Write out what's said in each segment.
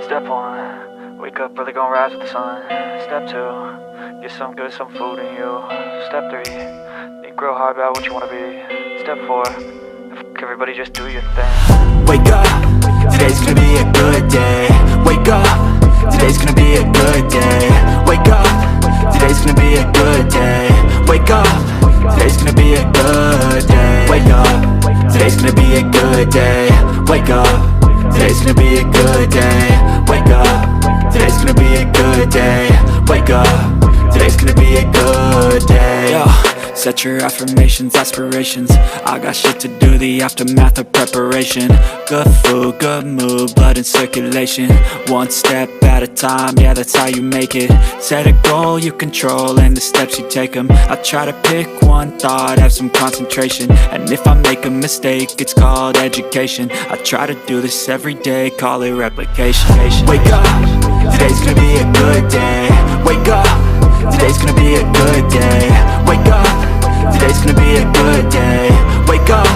Step 1, wake up early, gonna rise with the sun. Step 2, get some good, some food in you. Step 3, think real hard about what you wanna be. Step 4, fuck everybody, just do your thing. Wake up, today's gonna be a good day. Wake up, today's gonna be a good day. Wake up, today's gonna be a good day. Wake up, today's gonna be a good day. Wake up, today's gonna be a good day. Wake up, today's gonna be a good day. Wake up, today's gonna be a good day. Wake up, today's gonna be a good day. Yo, set your affirmations, aspirations. I got shit to do, the aftermath of preparation. Good food, good mood, blood in circulation. One step at a time, yeah, that's how you make it. Set a goal you control and the steps you take them. I try to pick one thought, have some concentration. And if I make a mistake, it's called education. I try to do this every day, call it replication. Wake up, today's gonna be a good day. Wake up, today's gonna be a good day. Wake up, today's gonna be a good day. Wake up,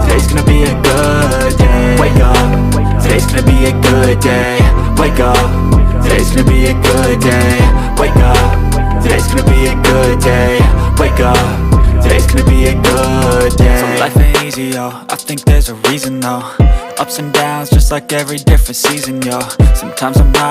today's gonna be a good day. Wake up, today's gonna be a good day. Wake up, today's gonna be a good day. Wake up, today's gonna be a good day. Wake up, today's gonna be a good day. So life ain't easy, yo, I think there's a reason though. Ups and downs, just like every different season, yo. Sometimes I'm high,